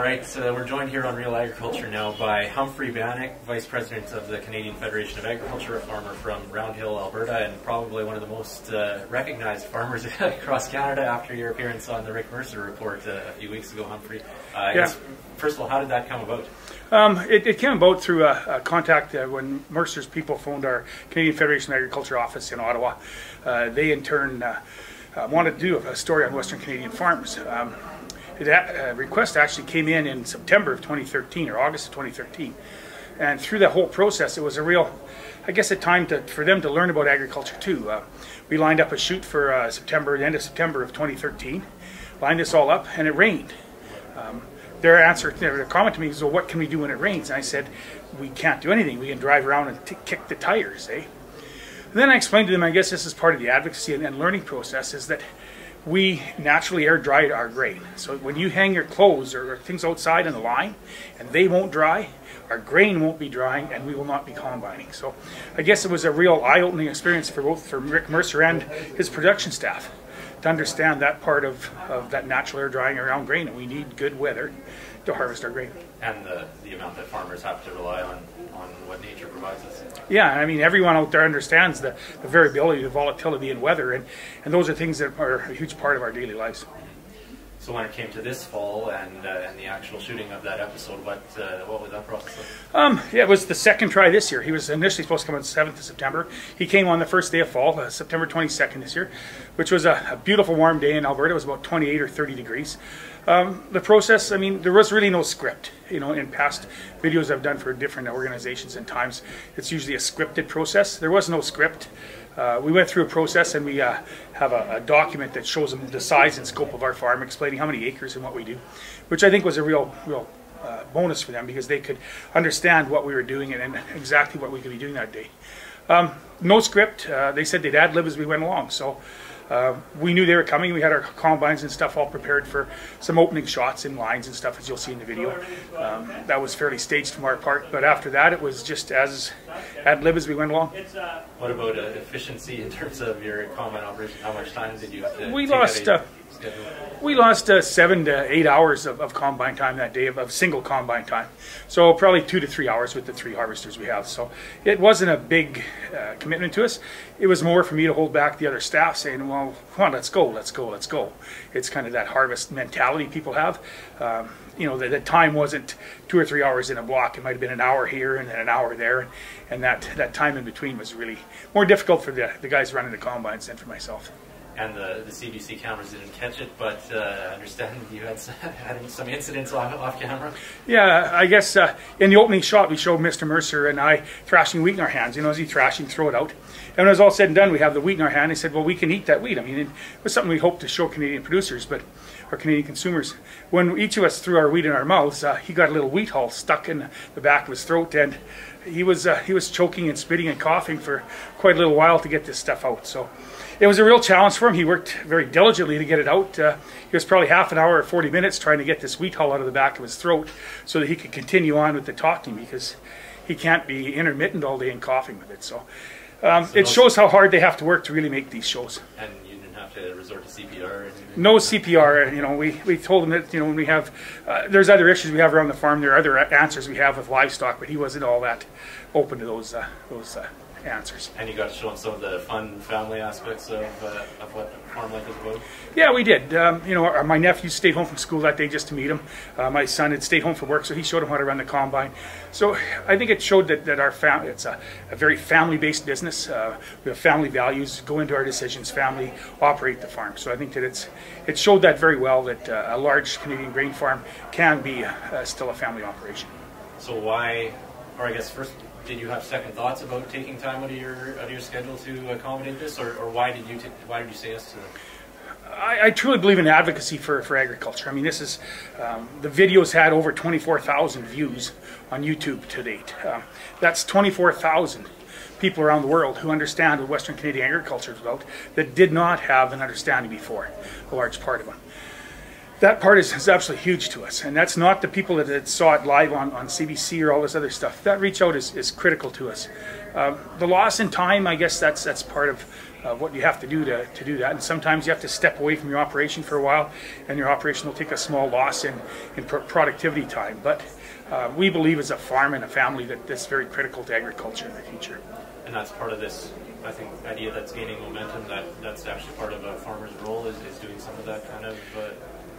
right, so we're joined here on Real Agriculture now by Humphrey Bannock, Vice President of the Canadian Federation of Agriculture, a farmer from Round Hill, Alberta, and probably one of the most recognized farmers across Canada after your appearance on the Mercer report a few weeks ago, Humphrey. First of all, how did that come about? It came about through a contact when Mercer's people phoned our Canadian Federation of Agriculture office in Ottawa. They in turn wanted to do a story on Western Canadian farms. That request actually came in September of 2013 or August of 2013, and through that whole process it was a real, I guess, a time for them to learn about agriculture too. We lined up a shoot for the end of September of 2013, lined this all up, and it rained. Their comment to me was, well, what can we do when it rains? And I said, we can't do anything. We can drive around and kick the tires, eh? And then I explained to them, I guess this is part of the advocacy and learning process, is that we naturally air dry our grain. So when you hang your clothes or things outside on the line and they won't dry, our grain won't be drying and we will not be combining. So I guess it was a real eye-opening experience for both Rick Mercer and his production staff to understand that part of that natural air drying around grain, and we need good weather to harvest our grain. And the amount that farmers have to rely on what nature provides us. Yeah, I mean, everyone out there understands the variability, the volatility in weather, and those are things that are a huge part of our daily lives. So when it came to this fall and the actual shooting of that episode, what was that process like? Yeah, it was the second try this year. He was initially supposed to come on the 7th of September. He came on the first day of fall, September 22nd this year, which was a beautiful warm day in Alberta. It was about 28 or 30 degrees. The process, I mean, there was really no script. You know, in past videos I've done for different organizations and times, it's usually a scripted process. There was no script. We went through a process, and we have a document that shows them the size and scope of our farm, explaining how many acres and what we do, which I think was a real bonus for them, because they could understand what we were doing and exactly what we could be doing that day. No script. They said they'd ad lib as we went along, so we knew they were coming. We had our combines and stuff all prepared for some opening shots in lines and stuff, as you'll see in the video. That was fairly staged from our part, but after that it was just as ad lib as we went along. What about efficiency in terms of your combine operation? How much time did you have to We lost 7 to 8 hours of combine time that day, of single combine time. So probably 2 to 3 hours with the 3 harvesters we have. So it wasn't a big commitment to us. It was more for me to hold back the other staff, saying, well, come on, let's go, let's go, let's go. It's kind of that harvest mentality people have. You know, the time wasn't 2 or 3 hours in a block. It might have been an hour here and then an hour there. And that time in between was really more difficult for the guys running the combines than for myself. And the CBC cameras didn't catch it, but I understand you had some incidents off camera. Yeah, I guess in the opening shot we showed Mr. Mercer and I thrashing wheat in our hands. You know, as he thrashing, throw it out. And when it was all said and done, we have the wheat in our hand. He said, well, we can eat that wheat. I mean, it was something we hoped to show Canadian producers, but our Canadian consumers. When each of us threw our wheat in our mouths, he got a little wheat hull stuck in the back of his throat, and he was choking and spitting and coughing for quite a little while to get this stuff out. So it was a real challenge for him. He worked very diligently to get it out. He was probably half an hour or 40 minutes trying to get this wheat hull out of the back of his throat so that he could continue on with the talking, because he can't be intermittent all day and coughing with it. So it shows how hard they have to work to really make these shows. And you didn't have to resort to CPR or anything? No CPR. You know, we told him that, you know, when we have, there's other issues we have around the farm, there are other answers we have with livestock, but he wasn't all that open to those answers. And you got to show him some of the fun family aspects of what farm life is about? Yeah, we did. You know, my nephew stayed home from school that day just to meet him. My son had stayed home from work, so he showed him how to run the combine. So I think it showed that our family, it's a very family-based business. We have family values, go into our decisions, family operate the farm. So I think that it showed that very well, that a large Canadian grain farm can be still a family operation. So why, or I guess first, did you have second thoughts about taking time out of your schedule to accommodate this, or why did you say yes to it? I truly believe in advocacy for agriculture. I mean, this is the video's had over 24,000 views on YouTube to date. That's 24,000 people around the world who understand what Western Canadian agriculture is about that did not have an understanding before, a large part of them. That part is absolutely huge to us, and that's not the people that saw it live on CBC or all this other stuff. That reach out is critical to us. The loss in time, I guess that's part of what you have to do to do that. And sometimes you have to step away from your operation for a while, and your operation will take a small loss in productivity time. But we believe as a farm and a family that this is very critical to agriculture in the future. And that's part of this, I think, idea that's gaining momentum, that's actually part of a farmer's role, is doing some of that kind of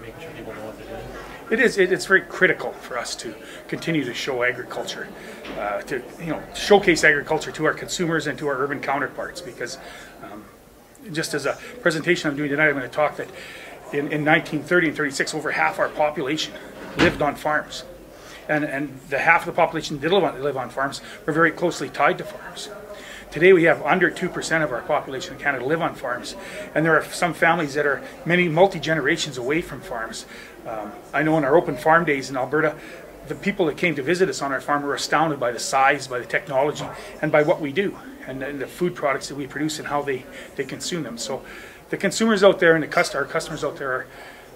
making sure people know what they're doing. It is. It's very critical for us to continue to show agriculture, to showcase agriculture to our consumers and to our urban counterparts. Because just as a presentation I'm doing tonight, I'm going to talk that in 1930 and 36, over half our population lived on farms, and the half of the population that did live on farms were very closely tied to farms. Today we have under 2% of our population in Canada live on farms, and there are some families that are many multi-generations away from farms. I know in our open farm days in Alberta, the people that came to visit us on our farm were astounded by the size, by the technology, and by what we do, and the food products that we produce and how they consume them. So the consumers out there and our customers out there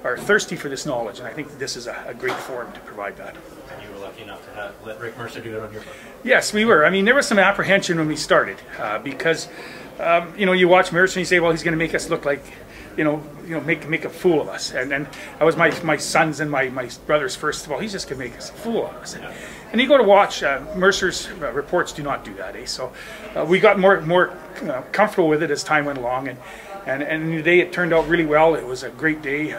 are thirsty for this knowledge, and I think this is a great forum to provide that. And you were lucky enough to let Rick Mercer do it on your farm? Yes, we were. I mean, there was some apprehension when we started because, you watch Mercer and you say, well, he's going to make us look like, make a fool of us. And I was my son's and my brother's first of all, he's just going to make us a fool of us. Yeah. And you go to watch, Mercer's reports do not do that, eh? So we got more comfortable with it as time went along, and the day it turned out really well. It was a great day.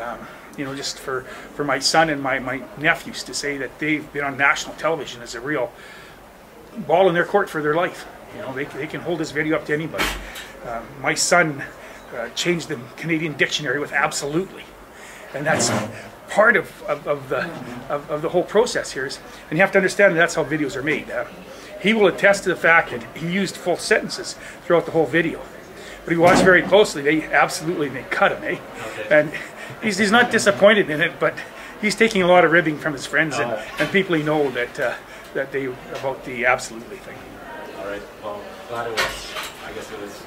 Just for my son and my nephews to say that they've been on national television is a real ball in their court for their life. They can hold this video up to anybody. My son changed the Canadian dictionary with absolutely, and that's part of the whole process here. And you have to understand that that's how videos are made. He will attest to the fact that he used full sentences throughout the whole video. But if you watch very closely, they cut him, eh? Okay. And he's not disappointed in it, but he's taking a lot of ribbing from his friends and people he know that they about the absolutely thing. All right. Well, glad it was. I guess it was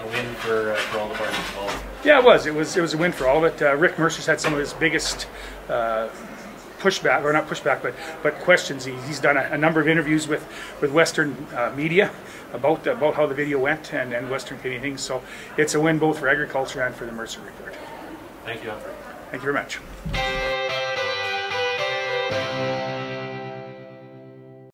a win for all the parties involved. Yeah, it was. It was a win for all of it. Rick Mercer's had some of his biggest pushback, or not pushback, but questions. He's done a number of interviews with Western media about how the video went and Western Canadian things. So it's a win both for agriculture and for the Mercer report. Thank you, Humphrey. Thank you very much.